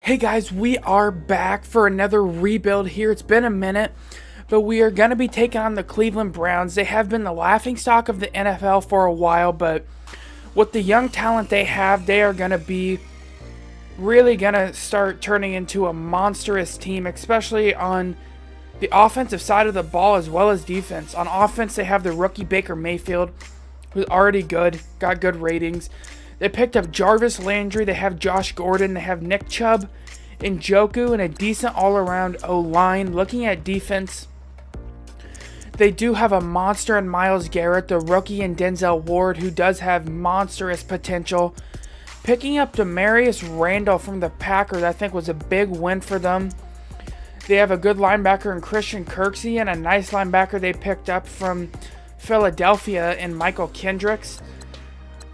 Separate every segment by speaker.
Speaker 1: Hey guys, we are back for another rebuild here. It's been a minute, but we are going to be taking on the Cleveland Browns. They have been the laughingstock of the NFL for a while, but with the young talent they have, they are going to be really going to start turning into a monstrous team, especially on the offensive side of the ball as well as defense. On offense, they have the rookie Baker Mayfield, who's already good, got good ratings. They picked up Jarvis Landry, they have Josh Gordon, they have Nick Chubb, Njoku, and a decent all-around O-line. Looking at defense, they do have a monster in Myles Garrett, the rookie, and Denzel Ward, who does have monstrous potential. Picking up Demarius Randall from the Packers, I think, was a big win for them. They have a good linebacker in Christian Kirksey and a nice linebacker they picked up from Philadelphia in Michael Kendricks.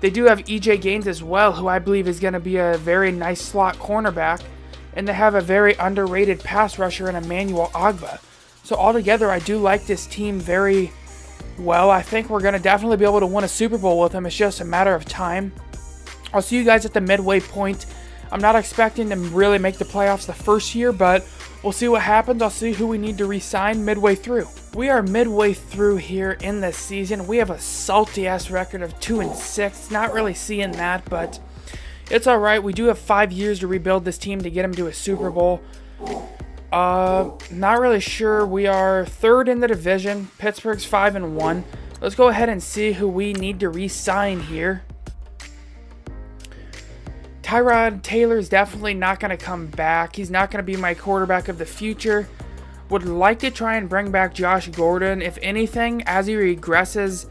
Speaker 1: They do have E.J. Gaines as well, who I believe is going to be a very nice slot cornerback. And they have a very underrated pass rusher in Emmanuel Ogbah. So altogether, I do like this team very well. I think we're going to definitely be able to win a Super Bowl with them. It's just a matter of time. I'll see you guys at the midway point. I'm not expecting to really make the playoffs the first year, but we'll see what happens. I'll see who we need to re-sign midway through. We are midway through here in this season. We have a salty-ass record of 2-6. Not really seeing that, but it's all right. We do have 5 years to rebuild this team to get them to a Super Bowl. Not really sure. We are third in the division. Pittsburgh's 5-1. Let's go ahead and see who we need to re-sign here. Tyrod Taylor is definitely not going to come back. He's not going to be my quarterback of the future. Would like to try and bring back Josh Gordon. If anything, as he regresses,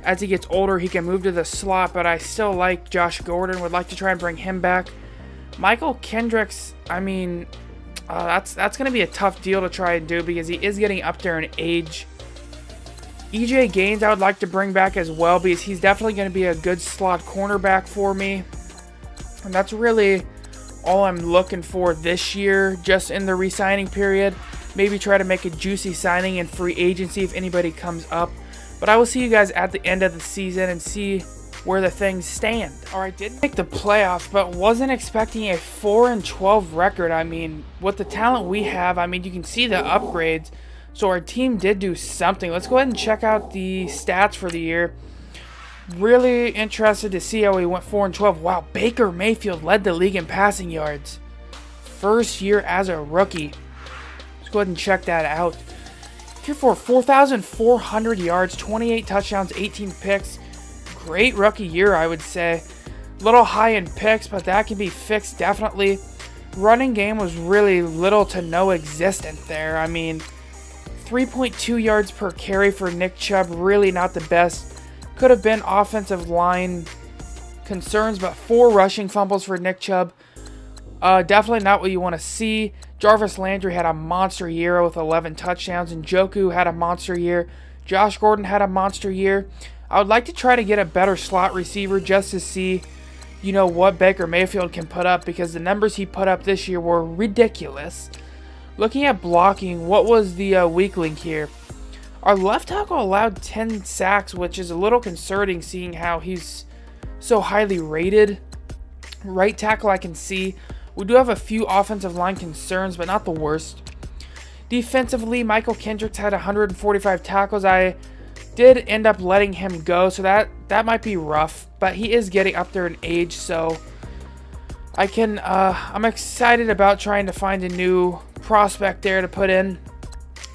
Speaker 1: as he gets older, he can move to the slot, but I still like Josh Gordon. Would like to try and bring him back. Michael Kendricks, I mean, that's going to be a tough deal to try and do because he is getting up there in age. E.J. Gaines I would like to bring back as well because he's definitely going to be a good slot cornerback for me. And that's really all I'm looking for this year, just in the re-signing period. Maybe try to make a juicy signing in free agency if anybody comes up. But I will see you guys at the end of the season and see where the things stand. Alright, didn't make the playoffs, but wasn't expecting a 4-12 record. I mean, with the talent we have, I mean, you can see the upgrades. So our team did do something. Let's go ahead and check out the stats for the year. Really interested to see how he went 4-12. Wow, Baker Mayfield led the league in passing yards. First year as a rookie. Let's go ahead and check that out. Here for 4,400 yards, 28 touchdowns, 18 picks. Great rookie year, I would say. A little high in picks, but that can be fixed definitely. Running game was really little to no existent there. I mean, 3.2 yards per carry for Nick Chubb, really not the best. Could have been offensive line concerns, but 4 rushing fumbles for Nick Chubb. Definitely not what you want to see. Jarvis Landry had a monster year with 11 touchdowns. Njoku had a monster year. Josh Gordon had a monster year. I would like to try to get a better slot receiver just to see, you know, what Baker Mayfield can put up, because the numbers he put up this year were ridiculous. Looking at blocking, what was the weak link here? Our left tackle allowed 10 sacks, which is a little concerning seeing how he's so highly rated. Right tackle I can see. We do have a few offensive line concerns, but not the worst. Defensively, Michael Kendricks had 145 tackles. I did end up letting him go, so that might be rough. But he is getting up there in age, so I'm excited about trying to find a new prospect there to put in.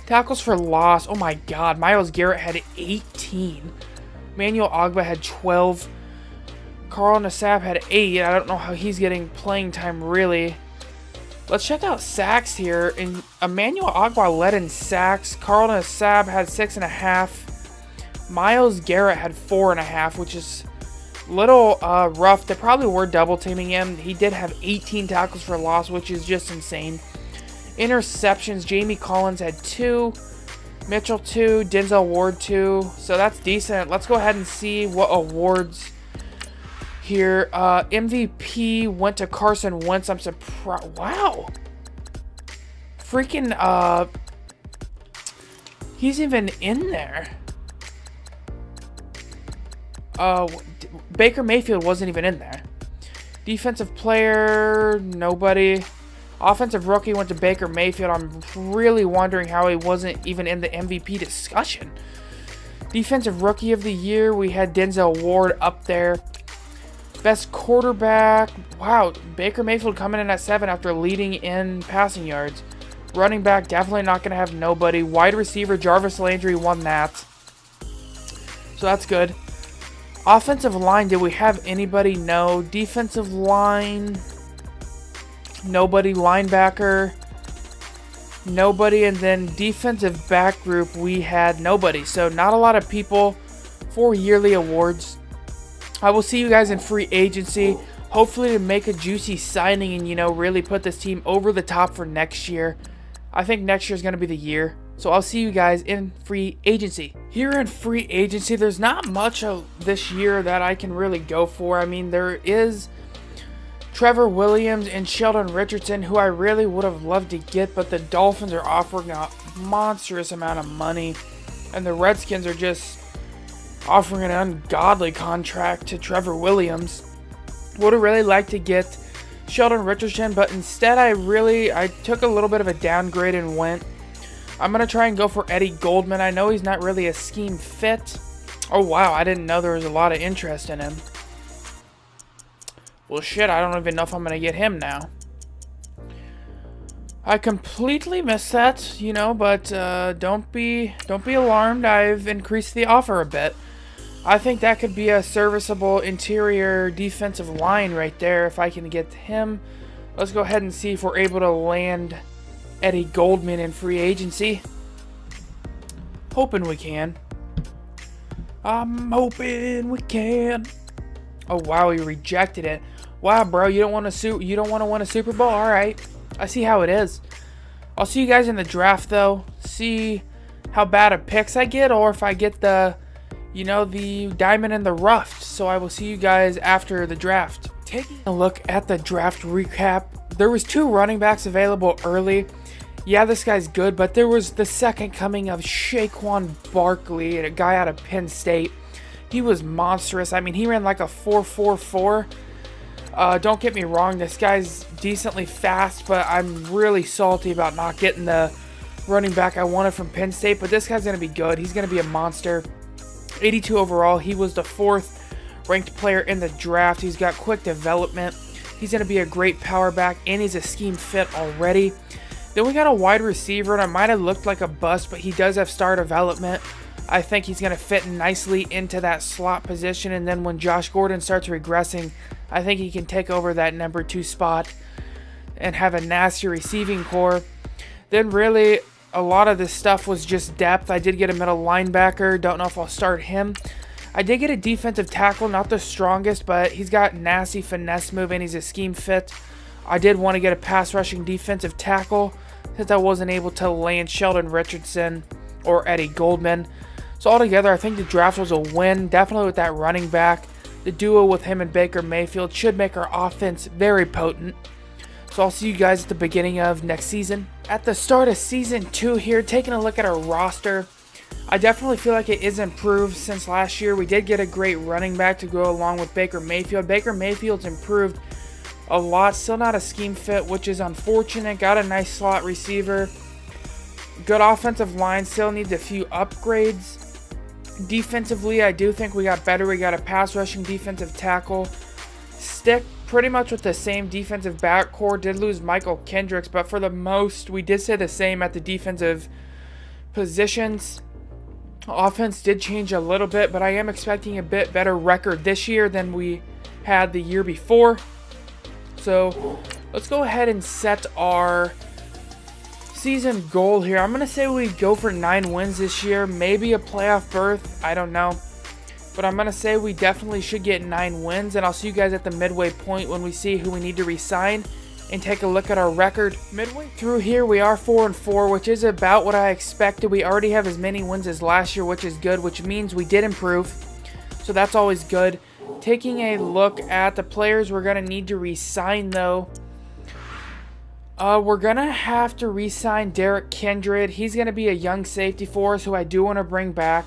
Speaker 1: Tackles for loss. Oh my god. Myles Garrett had 18. Emmanuel Ogbah had 12. Carl Nassib had 8. I don't know how he's getting playing time really. Let's check out sacks here. And Emmanuel Ogbah led in sacks. Carl Nassib had 6.5. Myles Garrett had 4.5, which is a little rough. They probably were double teaming him. He did have 18 tackles for loss, which is just insane. Interceptions, Jamie Collins had 2, Mitchell 2, Denzel Ward 2, so that's decent. Let's go ahead and see what awards here. MVP went to Carson Wentz. I'm surprised. Wow. Freaking, he's even in there. Baker Mayfield wasn't even in there. Defensive player, nobody. Offensive rookie went to Baker Mayfield. I'm really wondering how he wasn't even in the MVP discussion. Defensive rookie of the year, we had Denzel Ward up there. Best quarterback, wow, Baker Mayfield coming in at 7 after leading in passing yards. Running back, definitely not going to have nobody. Wide receiver, Jarvis Landry won that. So that's good. Offensive line, did we have anybody? No. Defensive line, nobody. Linebacker, nobody. And then defensive back group, we had nobody. So not a lot of people for yearly awards. I will see you guys in free agency. Hopefully to make a juicy signing and, you know, really put this team over the top for next year. I think next year is going to be the year. So I'll see you guys in free agency. Here in free agency, there's not much of this year that I can really go for. I mean, there is Trevor Williams and Sheldon Richardson, who I really would have loved to get, but the Dolphins are offering a monstrous amount of money, and the Redskins are just offering an ungodly contract to Trevor Williams. Would have really liked to get Sheldon Richardson, but instead I took a little bit of a downgrade and went. I'm going to try and go for Eddie Goldman. I know he's not really a scheme fit. Oh wow, I didn't know there was a lot of interest in him. Well shit, I don't even know if I'm going to get him now. I completely missed that, you know, but don't be alarmed. I've increased the offer a bit. I think that could be a serviceable interior defensive line right there if I can get him. Let's go ahead and see if we're able to land Eddie Goldman in free agency. Hoping we can. I'm hoping we can. Oh wow, he rejected it. Wow, bro, you don't want to win a Super Bowl? All right, I see how it is. I'll see you guys in the draft though. See how bad of picks I get, or if I get the, you know, the diamond in the rough. So I will see you guys after the draft. Taking a look at the draft recap, there was 2 running backs available early. Yeah, this guy's good, but there was the second coming of Saquon Barkley, a guy out of Penn State. He was monstrous. I mean, he ran like a 4.44. Don't get me wrong, this guy's decently fast, but I'm really salty about not getting the running back I wanted from Penn State. But this guy's going to be good. He's going to be a monster. 82 overall. He was the 4th ranked player in the draft. He's got quick development. He's going to be a great power back, and he's a scheme fit already. Then we got a wide receiver, and I might have looked like a bust, but he does have star development. I think he's going to fit nicely into that slot position, and then when Josh Gordon starts regressing, I think he can take over that number 2 spot and have a nasty receiving core. Then really, a lot of this stuff was just depth. I did get a middle linebacker. Don't know if I'll start him. I did get a defensive tackle, not the strongest, but he's got nasty finesse move, and he's a scheme fit. I did want to get a pass rushing defensive tackle since I wasn't able to land Sheldon Richardson or Eddie Goldman. So altogether, I think the draft was a win, definitely with that running back. The duo with him and Baker Mayfield should make our offense very potent. So I'll see you guys at the beginning of next season. At the start of season 2 here, taking a look at our roster, I definitely feel like it is improved since last year. We did get a great running back to go along with Baker Mayfield. Baker Mayfield's improved a lot. Still not a scheme fit, which is unfortunate. Got a nice slot receiver. Good offensive line. Still needs a few upgrades. Defensively, I do think we got better. We got a pass rushing defensive tackle. Stick pretty much with the same defensive backcourt. Did lose Michael Kendricks, but for the most, we did stay the same at the defensive positions. Offense did change a little bit, but I am expecting a bit better record this year than we had the year before. So let's go ahead and set our season goal here. I'm going to say we go for 9 wins this year, maybe a playoff berth. I don't know. But I'm going to say we definitely should get 9 wins, and I'll see you guys at the midway point when we see who we need to re-sign and take a look at our record. Midway through here, we are 4-4, which is about what I expected. We already have as many wins as last year, which is good, which means we did improve. So that's always good. Taking a look at the players we're going to need to re-sign, though. We're going to have to re-sign Derek Kindred. He's going to be a young safety for us who I do want to bring back.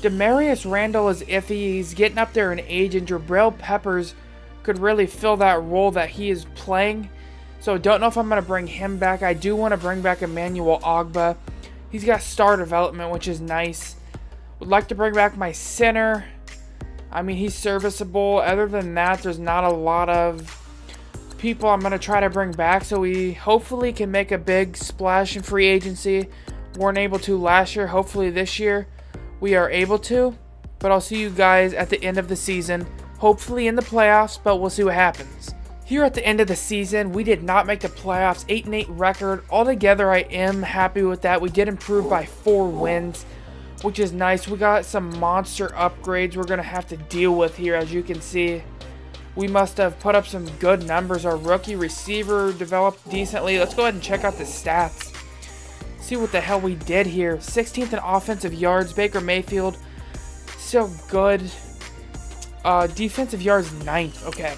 Speaker 1: Demarius Randall is iffy. He's getting up there in age, and Jabril Peppers could really fill that role that he is playing. So don't know if I'm going to bring him back. I do want to bring back Emmanuel Ogba. He's got star development, which is nice. Would like to bring back my center. I mean, he's serviceable. Other than that, there's not a lot of people I'm going to try to bring back. So we hopefully can make a big splash in free agency. Weren't able to last year. Hopefully this year we are able to. But I'll see you guys at the end of the season. Hopefully in the playoffs, but we'll see what happens. Here at the end of the season, we did not make the playoffs. 8-8 record. Altogether, I am happy with that. We did improve by 4 wins, which is nice. We got some monster upgrades we're going to have to deal with here, as you can see. We must have put up some good numbers. Our rookie receiver developed decently. Let's go ahead and check out the stats. See what the hell we did here. 16th in offensive yards. Baker Mayfield, still good. Defensive yards, 9th. Okay.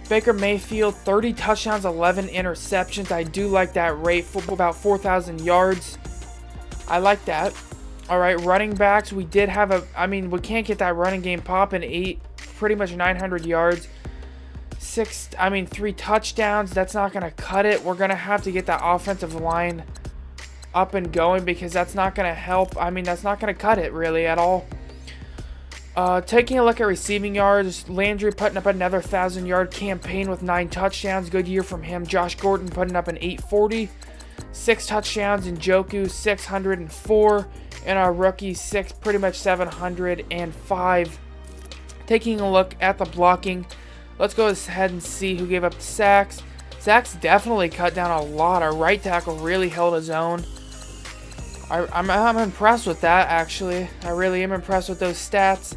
Speaker 1: Baker Mayfield, 30 touchdowns, 11 interceptions. I do like that rate for about 4,000 yards. I like that. All right, running backs. We did have we can't get that running game popping. Pretty much 900 yards. 3 touchdowns. That's not going to cut it. We're going to have to get that offensive line up and going because that's not going to help. That's not going to cut it really at all. Taking a look at receiving yards, Landry putting up another 1,000-yard campaign with 9 touchdowns. Good year from him. Josh Gordon putting up an 840. 6 touchdowns. Njoku, 604. And our rookie, pretty much 705. Taking a look at the blocking, let's go ahead and see who gave up the sacks. Sacks definitely cut down a lot. Our right tackle really held his own. I'm impressed with that, actually. I really am impressed with those stats.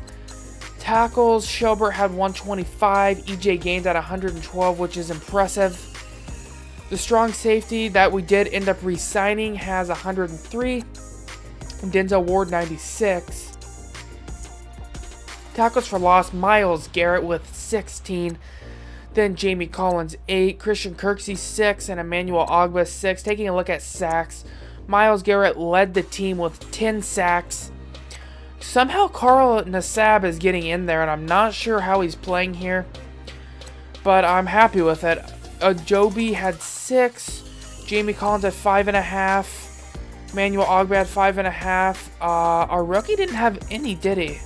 Speaker 1: Tackles, Schobert had 125. EJ Gaines at 112, which is impressive. The strong safety that we did end up re-signing has 103. Denzel Ward, 96. Tackles for loss, Myles Garrett with 16. Then Jamie Collins, 8. Christian Kirksey, 6. And Emmanuel Ogba, 6. Taking a look at sacks, Myles Garrett led the team with 10 sacks. Somehow Carl Nassab is getting in there, and I'm not sure how he's playing here. But I'm happy with it. Joby had 6. Jamie Collins had 5.5. Emmanuel Ogba had 5.5. Our rookie didn't have any, did he?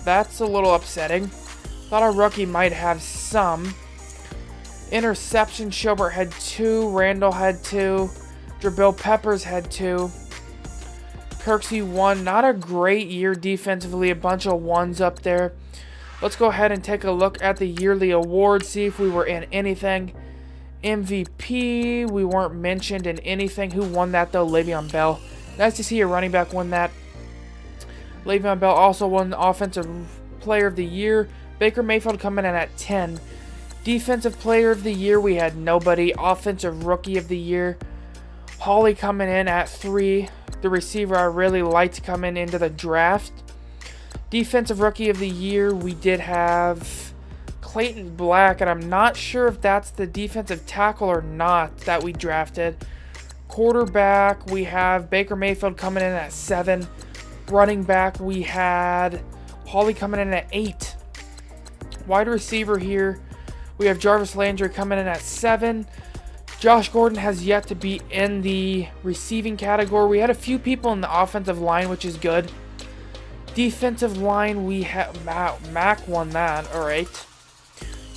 Speaker 1: That's a little upsetting. Thought our rookie might have some. Interception, Schobert had 2. Randall had 2. Jabril Peppers had 2. Kirksey 1. Not a great year defensively. A bunch of 1s up there. Let's go ahead and take a look at the yearly awards. See if we were in anything. MVP. We weren't mentioned in anything. Who won that though? Le'Veon Bell. Nice to see a running back win that. Le'Veon Bell also won Offensive Player of the Year. Baker Mayfield coming in at 10. Defensive Player of the Year, we had nobody. Offensive Rookie of the Year, Hawley coming in at 3. The receiver I really liked coming into the draft. Defensive Rookie of the Year, we did have Clayton Black, and I'm not sure if that's the defensive tackle or not that we drafted. Quarterback, we have Baker Mayfield coming in at 7. Running back, we had Hawley coming in at 8. Wide receiver here, we have Jarvis Landry coming in at 7. Josh Gordon has yet to be in the receiving category. We had a few people in the offensive line, which is good. Defensive line, we have Mac won that. All right.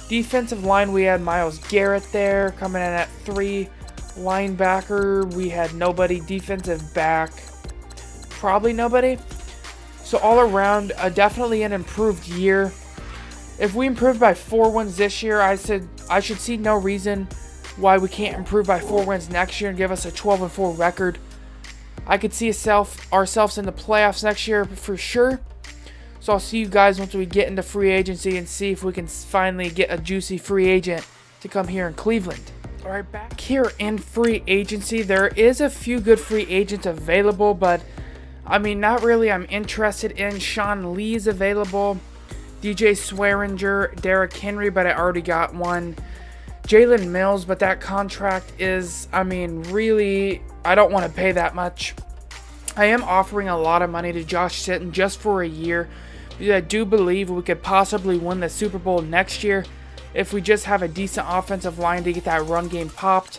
Speaker 1: Defensive line, we had Myles Garrett there coming in at 3. Linebacker, we had nobody. Defensive back, probably nobody. So all around, definitely an improved year. If we improve by 4 wins this year, I should see no reason why we can't improve by 4 wins next year and give us a 12-4 record. I could see ourselves in the playoffs next year for sure. So I'll see you guys once we get into free agency and see if we can finally get a juicy free agent to come here in Cleveland. All right, back here in free agency, there is a few good free agents available, but not really. I'm interested in Sean Lee's available. DJ Swearinger, Derrick Henry, but I already got one. Jalen Mills, but that contract is, really, I don't want to pay that much. I am offering a lot of money to Josh Sitton just for a year, because I do believe we could possibly win the Super Bowl next year if we just have a decent offensive line to get that run game popped.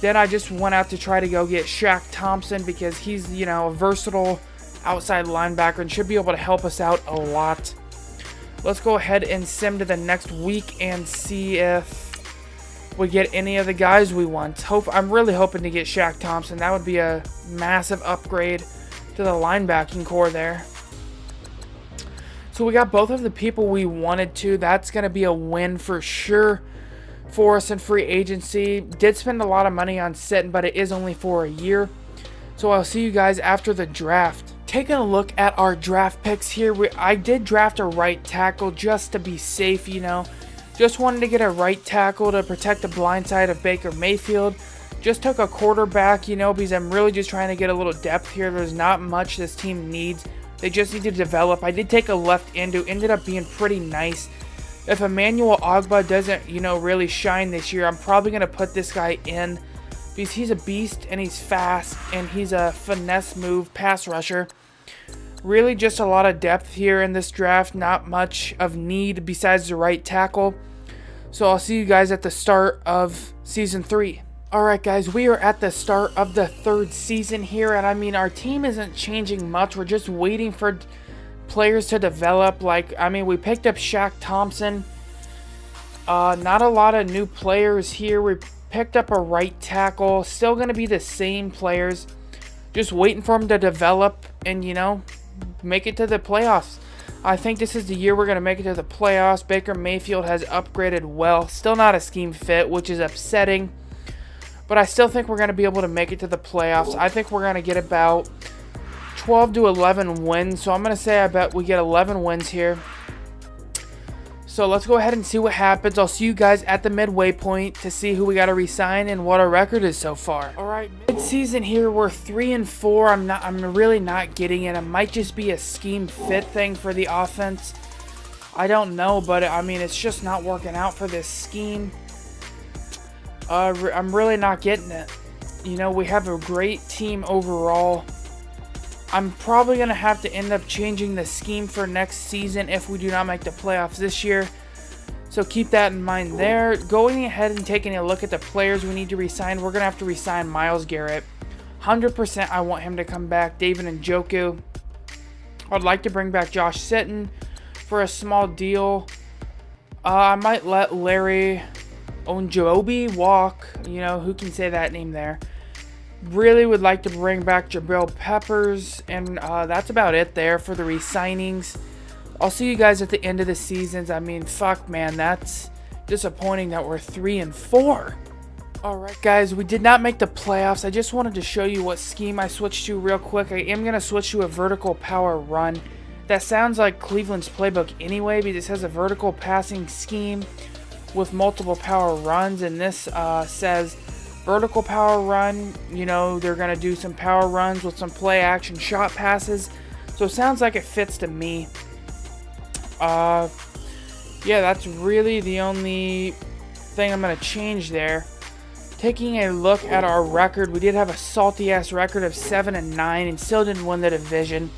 Speaker 1: Then I just went out to try to go get Shaq Thompson because he's, you know, a versatile outside linebacker and should be able to help us out a lot. Let's go ahead and sim to the next week and see if we get any of the guys we want. I'm really hoping to get Shaq Thompson. That would be a massive upgrade to the linebacking core there. So we got both of the people we wanted to. That's going to be a win for sure for us in free agency. Did spend a lot of money on sitting, but it is only for a year. So I'll see you guys after the draft. Taking a look at our draft picks here. I did draft a right tackle just to be safe, you know. Just wanted to get a right tackle to protect the blind side of Baker Mayfield. Just took a quarterback, you know, because I'm really just trying to get a little depth here. There's not much this team needs. They just need to develop. I did take a left end who ended up being pretty nice. If Emmanuel Ogbah doesn't, you know, really shine this year, I'm probably going to put this guy in because he's a beast and he's fast and he's a finesse move pass rusher. Really just a lot of depth here in this draft. Not much of need besides the right tackle. So I'll see you guys at the start of Season 3. Alright guys, we are at the start of the 3rd season here, and I mean our team isn't changing much. We're just waiting for players to develop. Like, I mean, we picked up Shaq Thompson. Not a lot of new players here. We picked up a right tackle. Still going to be the same players. Just waiting for them to develop and, you know, make it to the playoffs. I think this is the year we're going to make it to the playoffs. Baker Mayfield has upgraded well. Still not a scheme fit, which is upsetting. But I still think we're going to be able to make it to the playoffs. I think we're going to get about 12 to 11 wins. So I'm going to say I bet we get 11 wins here. So let's go ahead and see what happens. I'll see you guys at the midway point to see who we got to re-sign and what our record is so far. All right, mid-season here, we're 3-4. I'm really not getting it. It might just be a scheme fit thing for the offense. I don't know, but I mean, it's just not working out for this scheme. I'm really not getting it. You know, we have a great team overall. I'm probably going to have to end up changing the scheme for next season if we do not make the playoffs this year. So keep that in mind there. Going ahead and taking a look at the players we need to re-sign. We're going to have to re-sign Myles Garrett. 100% I want him to come back. David Njoku. I'd like to bring back Josh Sitton for a small deal. I might let Larry Onjobi walk. You know, who can say that name there? Really would like to bring back Jabril Peppers, and that's about it there for the re-signings. I'll see you guys at the end of the seasons. I mean, fuck, man, that's disappointing that we're 3-4. Alright, guys, we did not make the playoffs. I just wanted to show you what scheme I switched to real quick. I am going to switch to a vertical power run. That sounds like Cleveland's playbook anyway, because it has a vertical passing scheme with multiple power runs, and this says vertical power run. You know, they're going to do some power runs with some play action shot passes. So it sounds like it fits to me. Yeah, that's really the only thing I'm going to change there. Taking a look at our record, we did have a salty-ass record of 7-9 and still didn't win the division.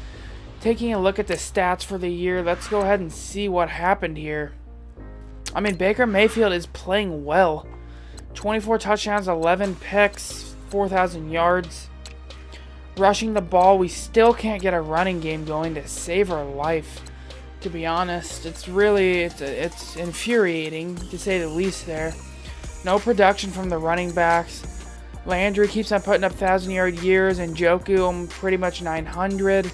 Speaker 1: Taking a look at the stats for the year, let's go ahead and see what happened here. I mean, Baker Mayfield is playing well. 24 touchdowns, 11 picks, 4,000 yards. Rushing the ball, we still can't get a running game going to save our life. To be honest, it's really, it's infuriating to say the least there. No production from the running backs. Landry keeps on putting up 1,000-yard years, and Njoku pretty much 900.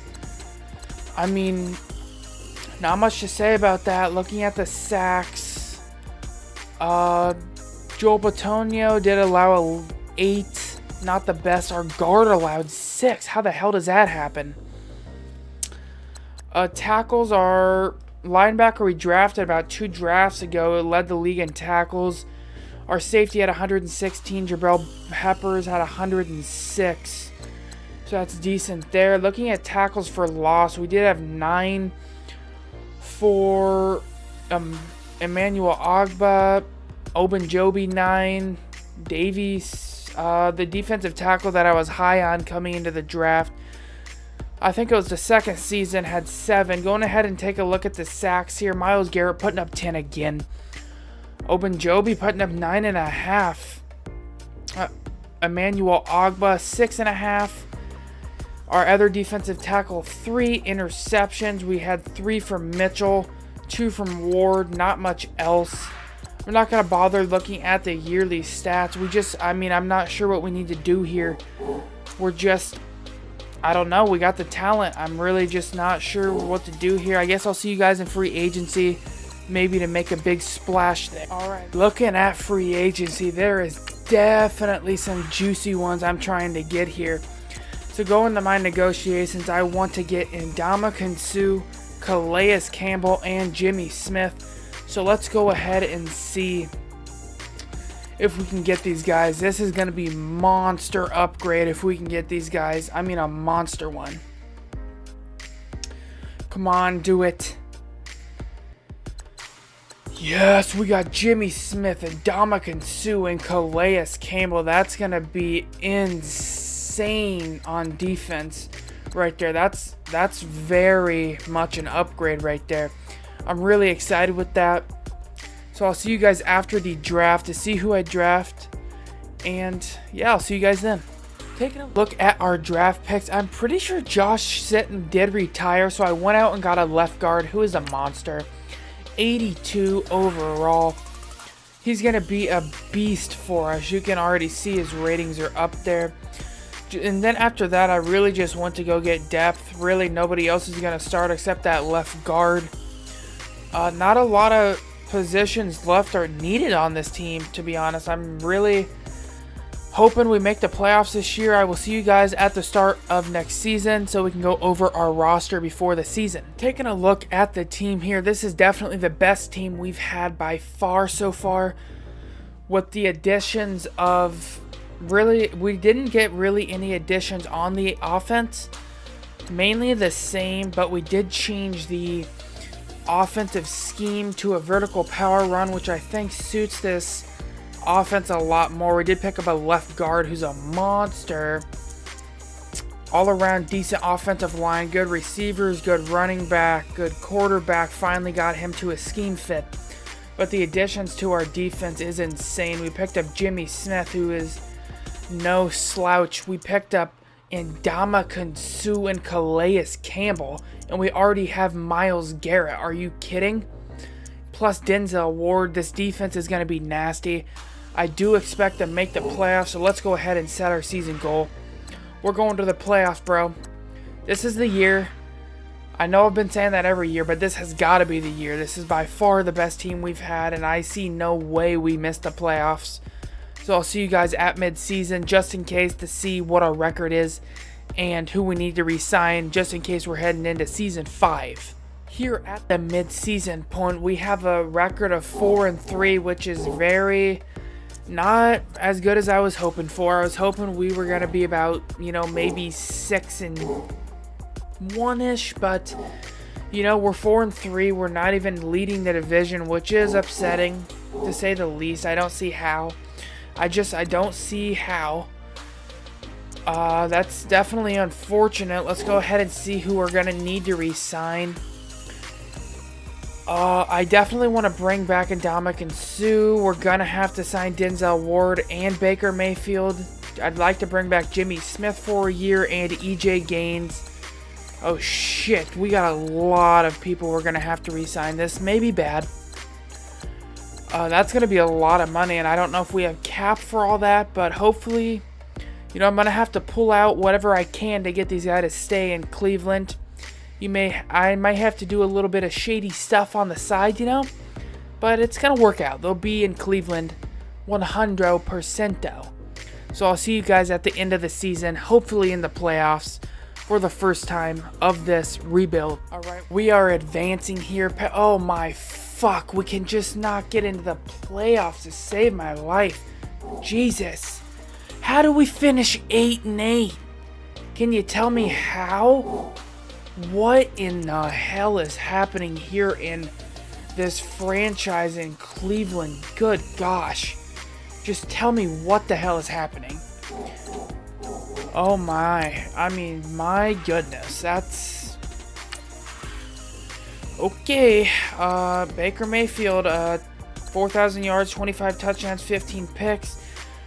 Speaker 1: I mean, not much to say about that. Looking at the sacks, Joel Bitonio did allow 8, not the best. Our guard allowed 6. How the hell does that happen? Tackles, our linebacker we drafted about 2 drafts ago led the league in tackles. Our safety had 116. Jabril Peppers had 106. So that's decent there. Looking at tackles for loss, we did have 9 for Emmanuel Ogbah, Ogunjobi 9, Davies, the defensive tackle that I was high on coming into the draft. I think it was the second season, had 7. Going ahead and take a look at the sacks here. Myles Garrett putting up 10 again. Ogunjobi putting up 9.5. Emmanuel Ogba 6.5. Our other defensive tackle, 3 interceptions. We had 3 from Mitchell, 2 from Ward, not much else. We're not going to bother looking at the yearly stats. I'm not sure what we need to do here. I don't know. We got the talent. I'm really just not sure what to do here. I guess I'll see you guys in free agency, maybe to make a big splash there. All right. Looking at free agency, there is definitely some juicy ones I'm trying to get here. So going to my negotiations, I want to get Ndamukong Suh, Calais Campbell, and Jimmy Smith. So let's go ahead and see if we can get these guys. This is going to be monster upgrade if we can get these guys. I mean, a monster one. Come on, do it. Yes, we got Jimmy Smith and Ndamukong Suh and Calais Campbell. That's going to be insane on defense right there. That's very much an upgrade right there. I'm really excited with that. So I'll see you guys after the draft to see who I draft. And yeah, I'll see you guys then. Taking a look at our draft picks, I'm pretty sure Josh Sitton did retire. So I went out and got a left guard who is a monster. 82 overall. He's going to be a beast for us. You can already see his ratings are up there. And then after that, I really just want to go get depth. Really, nobody else is going to start except that left guard. Not a lot of positions left are needed on this team, to be honest. I'm really hoping we make the playoffs this year. I will see you guys at the start of next season so we can go over our roster before the season. Taking a look at the team here, this is definitely the best team we've had by far so far. With the additions of we didn't get really any additions on the offense. Mainly the same, but we did change the offensive scheme to a vertical power run, which I think suits this offense a lot more. We did pick up a left guard who's a monster. All around decent offensive line, good receivers, good running back, good quarterback. Finally got him to a scheme fit. But the additions to our defense is insane. We picked up Jimmy Smith, who is no slouch. We picked up Ndamukong Suh and Calais Campbell, and we already have Myles Garrett. Are you kidding? Plus Denzel Ward. This defense is going to be nasty. I do expect to make the playoffs, so let's go ahead and set our season goal. We're going to the playoffs, bro. This is the year. I know I've been saying that every year, but this has got to be the year. This is by far the best team we've had, and I see no way we miss the playoffs. So I'll see you guys at mid-season just in case to see what our record is and who we need to re-sign just in case we're heading into Season 5. Here at the mid-season point, we have a record of 4-3, which is very not as good as I was hoping for. I was hoping we were going to be about, maybe 6-1-ish, but, we're 4-3. We're not even leading the division, which is upsetting, to say the least. I don't see how. I don't see how. That's definitely unfortunate. Let's go ahead and see who we're going to need to re-sign. I definitely want to bring back Ndamukong Suh. We're going to have to sign Denzel Ward and Baker Mayfield. I'd like to bring back Jimmy Smith for a year and EJ Gaines. Oh shit, we got a lot of people we're going to have to re-sign. This may be bad. That's going to be a lot of money, and I don't know if we have cap for all that, but hopefully, I'm going to have to pull out whatever I can to get these guys to stay in Cleveland. I might have to do a little bit of shady stuff on the side, but it's going to work out. They'll be in Cleveland 100%. So I'll see you guys at the end of the season, hopefully in the playoffs for the first time of this rebuild. All right, we are advancing here. Oh my fuck, we can just not get into the playoffs to save my life. Jesus. How do we finish 8-8? Can you tell me how? What in the hell is happening here in this franchise in Cleveland? Good gosh. Just tell me what the hell is happening. Oh my. My goodness. That's... Okay, Baker Mayfield, 4,000 yards, 25 touchdowns, 15 picks.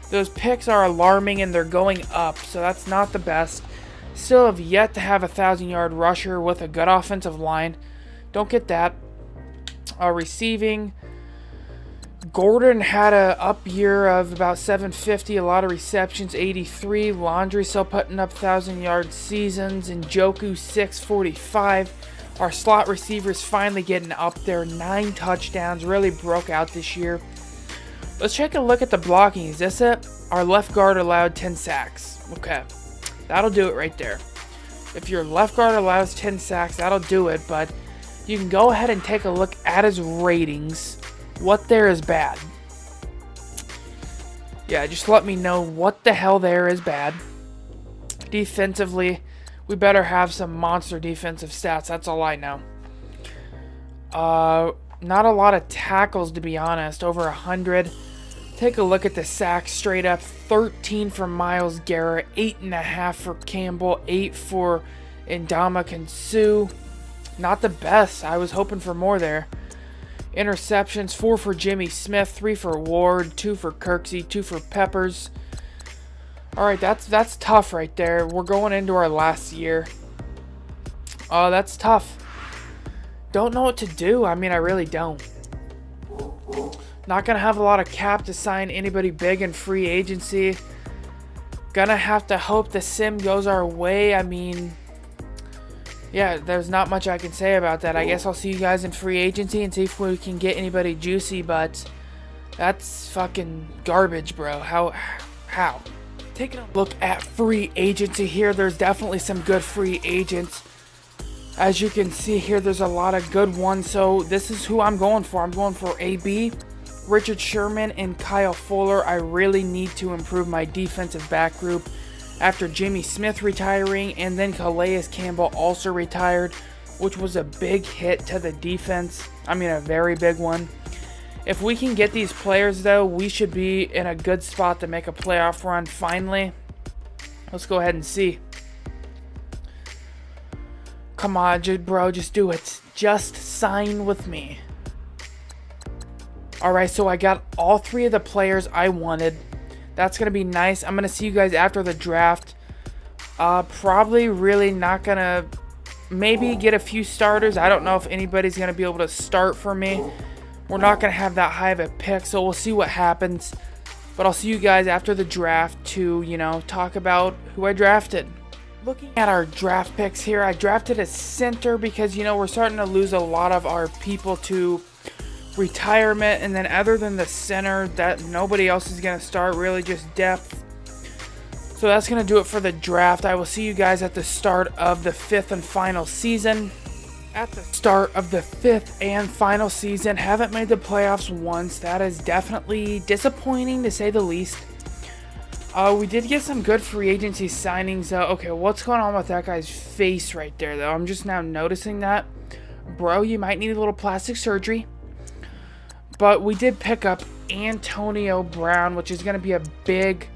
Speaker 1: Those picks are alarming and they're going up, so that's not the best. Still have yet to have a 1,000-yard rusher with a good offensive line. Don't get that. Receiving, Gordon had a up year of about 750, a lot of receptions, 83. Laundry still putting up 1,000-yard seasons. And Njoku 645. Our slot receivers finally getting up there. 9 touchdowns, really broke out this year. Let's take a look at the blocking. Is this it? Our left guard allowed 10 sacks. Okay, that'll do it right there. If your left guard allows 10 sacks, that'll do it. But you can go ahead and take a look at his ratings. What there is bad. Yeah, just let me know what the hell there is bad. Defensively, we better have some monster defensive stats. That's all I know. Not a lot of tackles, to be honest. Over 100. Take a look at the sacks straight up. 13 for Myles Garrett. 8.5 for Campbell. 8 for Ndamukong Suh. Not the best. I was hoping for more there. Interceptions, 4 for Jimmy Smith, 3 for Ward, 2 for Kirksey, 2 for Peppers. Alright, that's tough right there. We're going into our last year. Oh, that's tough. Don't know what to do. I mean, I really don't. Not going to have a lot of cap to sign anybody big in free agency. Gonna have to hope the sim goes our way. I mean, yeah, there's not much I can say about that. I guess I'll see you guys in free agency and see if we can get anybody juicy, but that's fucking garbage, bro. How? Taking a look at free agency here, there's definitely some good free agents. As you can see here, there's a lot of good ones, so this is who I'm going for. I'm going for AB, Richard Sherman, and Kyle Fuller. I really need to improve my defensive back group. After Jimmy Smith retiring, and then Calais Campbell also retired, which was a big hit to the defense. I mean, a very big one. If we can get these players, though, we should be in a good spot to make a playoff run finally. Let's go ahead and see. Come on, bro, just do it. Just sign with me. Alright, so I got all 3 of the players I wanted. That's going to be nice. I'm going to see you guys after the draft. Probably really not going to maybe get a few starters. I don't know if anybody's going to be able to start for me. We're not going to have that high of a pick, so we'll see what happens. But I'll see you guys after the draft to, you know, talk about who I drafted. Looking at our draft picks here, I drafted a center because, you know, we're starting to lose a lot of our people to retirement, and then other than the center, that nobody else is going to start, really just depth. So that's going to do it for the draft. I will see you guys at the start of the 5th and final season. At the start of the 5th and final season, haven't made the playoffs once. That is definitely disappointing to say the least. We did get some good free agency signings. Okay, what's going on with that guy's face right there, though? I'm just now noticing that. Bro, you might need a little plastic surgery. But we did pick up Antonio Brown, which is going to be a big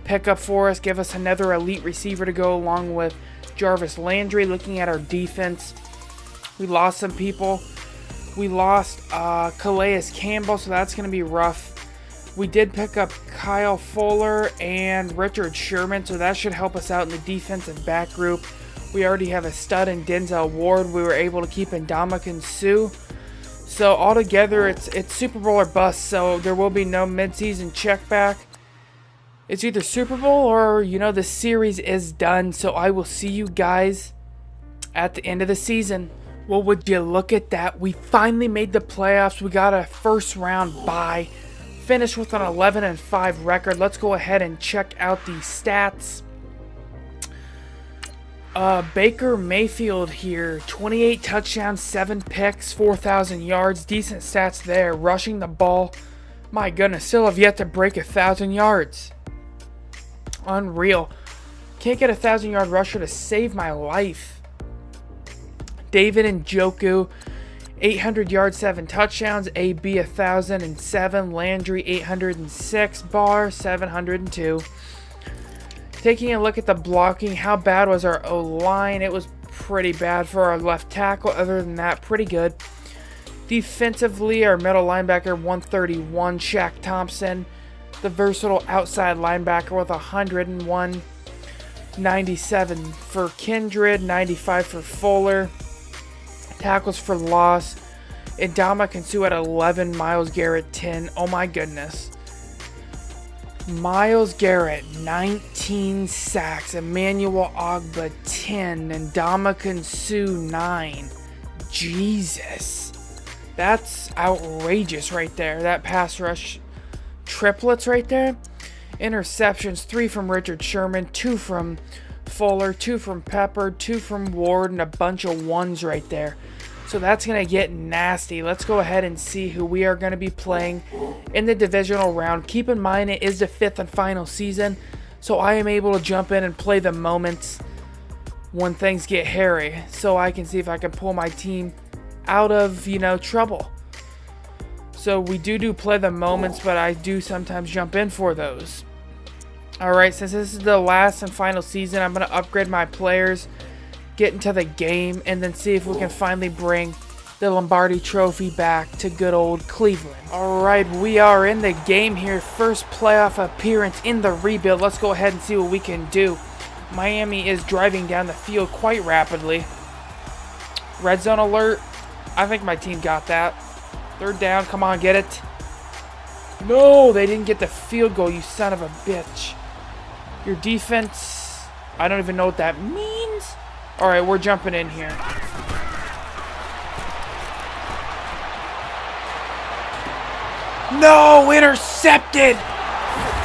Speaker 1: pickup for us. Give us another elite receiver to go along with Jarvis Landry. Looking at our defense, we lost some people. We lost Calais Campbell, so that's going to be rough. We did pick up Kyle Fuller and Richard Sherman, so that should help us out in the defensive back group. We already have a stud in Denzel Ward. We were able to keep Ndamukong Suh. So altogether, it's Super Bowl or bust, so there will be no midseason check back. It's either Super Bowl or, you know, the series is done. So I will see you guys at the end of the season. Well, would you look at that? We finally made the playoffs. We got a first round bye. Finished with an 11-5 record. Let's go ahead and check out the stats. Baker Mayfield here, 28 touchdowns, 7 picks, 4,000 yards, decent stats there, rushing the ball. My goodness, still have yet to break 1,000 yards. Unreal. Can't get a 1,000-yard rusher to save my life. David Njoku, 800 yards, 7 touchdowns, AB 1,007, Landry 806, Barr 702. Taking a look at the blocking, how bad was our O-line? It was pretty bad for our left tackle. Other than that, pretty good. Defensively, our middle linebacker, 131, Shaq Thompson. The versatile outside linebacker with 101. 97 for Kindred, 95 for Fuller. Tackles for loss. Ndamukong Suh at 11, Myles Garrett 10. Oh my goodness. Myles Garrett, 19 sacks. Emmanuel Ogbah, 10. Ndamukong Suh, 9. Jesus. That's outrageous right there. That pass rush triplets right there. Interceptions, 3 from Richard Sherman, 2 from Fuller, 2 from Pepper, 2 from Ward, and a bunch of ones right there. So that's going to get nasty. Let's go ahead and see who we are going to be playing in the divisional round. Keep in mind it is the 5th and final season, so I am able to jump in and play the moments when things get hairy, so I can see if I can pull my team out of, trouble. So we do play the moments, but I do sometimes jump in for those. Alright, since this is the last and final season, I'm going to upgrade my players, get into the game, and then see if we can finally bring the Lombardi Trophy back to good old Cleveland. Alright, we are in the game here. First playoff appearance in the rebuild. Let's go ahead and see what we can do. Miami is driving down the field quite rapidly. Red zone alert. I think my team got that. 3rd down. Come on, get it. No, they didn't get the field goal, you son of a bitch. Your defense, I don't even know what that means. All right, we're jumping in here. No, intercepted.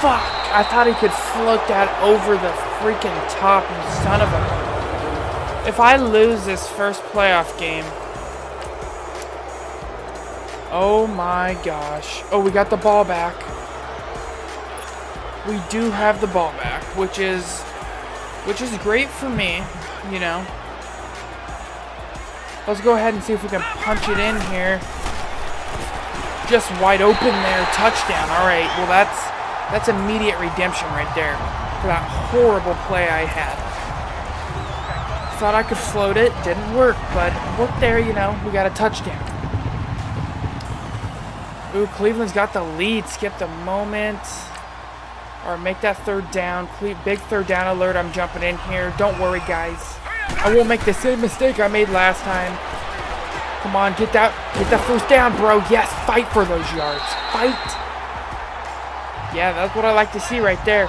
Speaker 1: Fuck, I thought he could float that over the freaking top, you son of a... If I lose this first playoff game... Oh my gosh. Oh, we got the ball back. We do have the ball back, which is great for me, Let's go ahead and see if we can punch it in here. Just wide open there, touchdown. All right, well that's immediate redemption right there for that horrible play I had. Thought I could float it, didn't work, but it worked there, we got a touchdown. Ooh, Cleveland's got the lead. Skip the moment. Or make that 3rd down. Big 3rd down alert. I'm jumping in here. Don't worry, guys. I won't make the same mistake I made last time. Come on, get that 1st down, bro. Yes, fight for those yards. Fight. Yeah, that's what I like to see right there.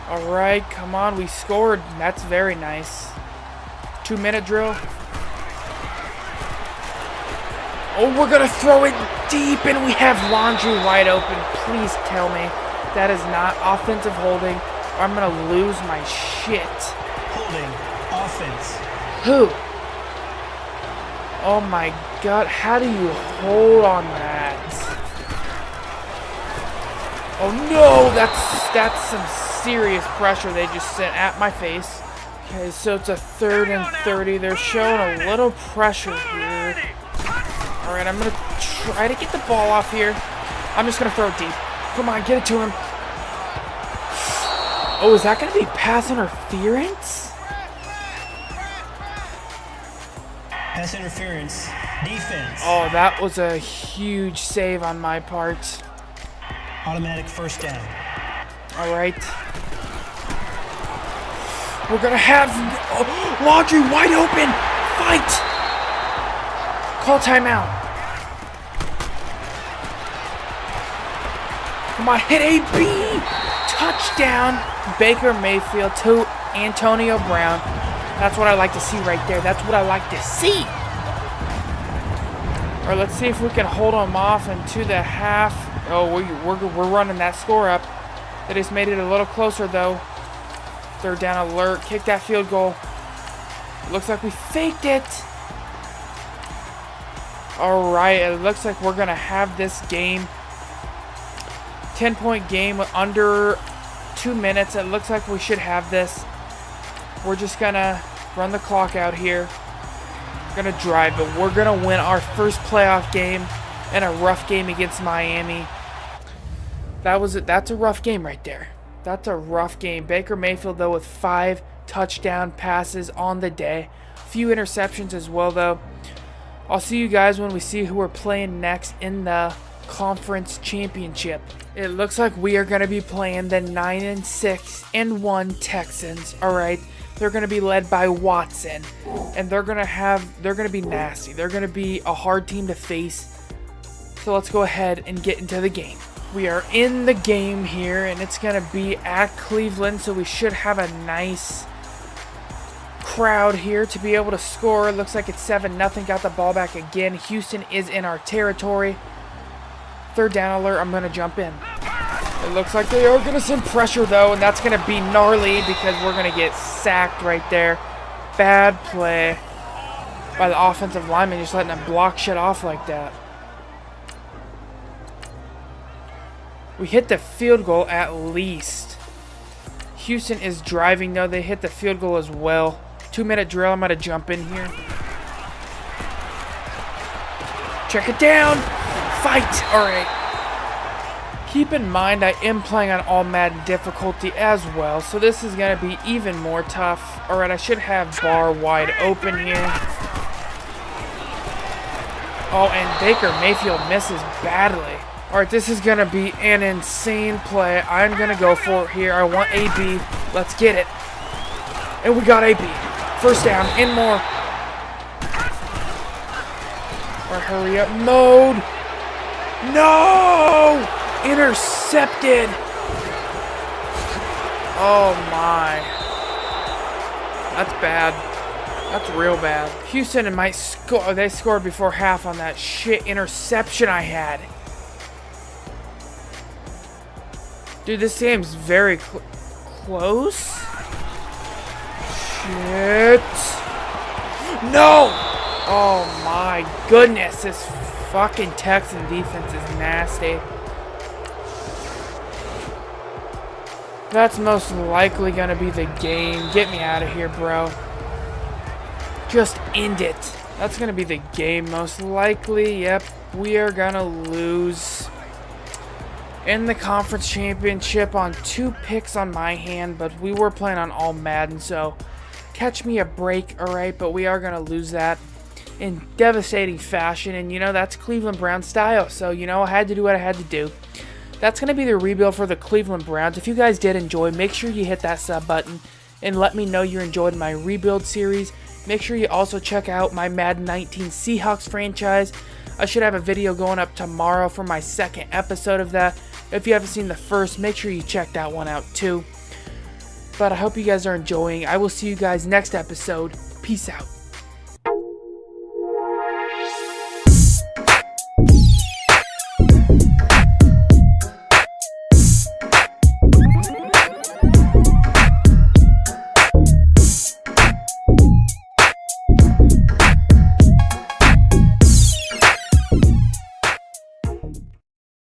Speaker 1: All right, come on. We scored. That's very nice. 2-minute drill. Oh, we're going to throw it deep, and we have Laundry wide open. Please tell me that is not offensive holding, or I'm going to lose my shit.
Speaker 2: Holding offense.
Speaker 1: Who? Oh, my God. How do you hold on that? Oh, no. That's some serious pressure they just sent at my face. Okay, so it's a 3rd and 30. They're showing a little pressure here. Alright, I'm going to try to get the ball off here. I'm just going to throw it deep. Come on, get it to him. Oh, is that going to be pass interference?
Speaker 2: Pass interference. Defense.
Speaker 1: Oh, that was a huge save on my part.
Speaker 2: Automatic 1st down.
Speaker 1: Alright. We're going to have Laundry wide open. Fight. Call timeout. Come on, hit AB. Touchdown. Baker Mayfield to Antonio Brown. That's what I like to see right there. That's what I like to see. All right, let's see if we can hold them off into the half. Oh, we're running that score up. They just made it a little closer, though. 3rd down alert. Kick that field goal. Looks like we faked it. Alright, it looks like we're going to have this game. 10-point game under 2 minutes. It looks like we should have this. We're just going to run the clock out here. We're going to drive, but we're going to win our first playoff game in a rough game against Miami. That's a rough game right there. That's a rough game. Baker Mayfield, though, with 5 touchdown passes on the day. few interceptions as well, though. I'll see you guys when we see who we're playing next in the conference championship. It looks like we are going to be playing the 9-6-1 Texans. All right, they're going to be led by Watson, and they're going to be nasty. They're going to be a hard team to face. So let's go ahead and get into the game. We are in the game here, and it's going to be at Cleveland, so we should have a nice crowd here to be able to score. Looks like it's 7-0. Got the ball back again. Houston is in our territory. Third down alert. I'm going to jump in. It looks like they are going to send pressure, though, and that's going to be gnarly because we're going to get sacked right there. Bad play by the offensive lineman, just letting them block shit off like that. We hit the field goal at least. Houston is driving, though. They hit the field goal as well. 2-minute drill. I'm going to jump in here. Check it down. Fight. All right. Keep in mind, I am playing on all Madden difficulty as well, so this is going to be even more tough. All right, I should have bar wide open here. Oh, and Baker Mayfield misses badly. All right, this is going to be an insane play. I'm going to go for it here. I want AB. Let's get it. And we got AB. First down and more. Or hurry up mode. No! Intercepted. Oh my. That's bad. That's real bad. Houston might score. They scored before half on that shit interception I had. Dude, this game's very close. Shit. No! Oh my goodness, this fucking Texan defense is nasty. That's most likely gonna be the game. Get me out of here, bro. Just end it. That's gonna be the game, most likely. Yep, we are gonna lose in the conference championship on 2 picks on my hand, but we were playing on all Madden, so catch me a break, alright? But we are going to lose that in devastating fashion, and you know, that's Cleveland Browns style, so you know, I had to do what I had to do. That's going to be the rebuild for the Cleveland Browns. If you guys did enjoy, make sure you hit that sub button and let me know you enjoyed my rebuild series. Make sure you also check out my Madden 19 Seahawks franchise. I should have a video going up tomorrow for my second episode of that. If you haven't seen the first, make sure you check that one out too. But I hope you guys are enjoying. I will see you guys next episode. Peace out.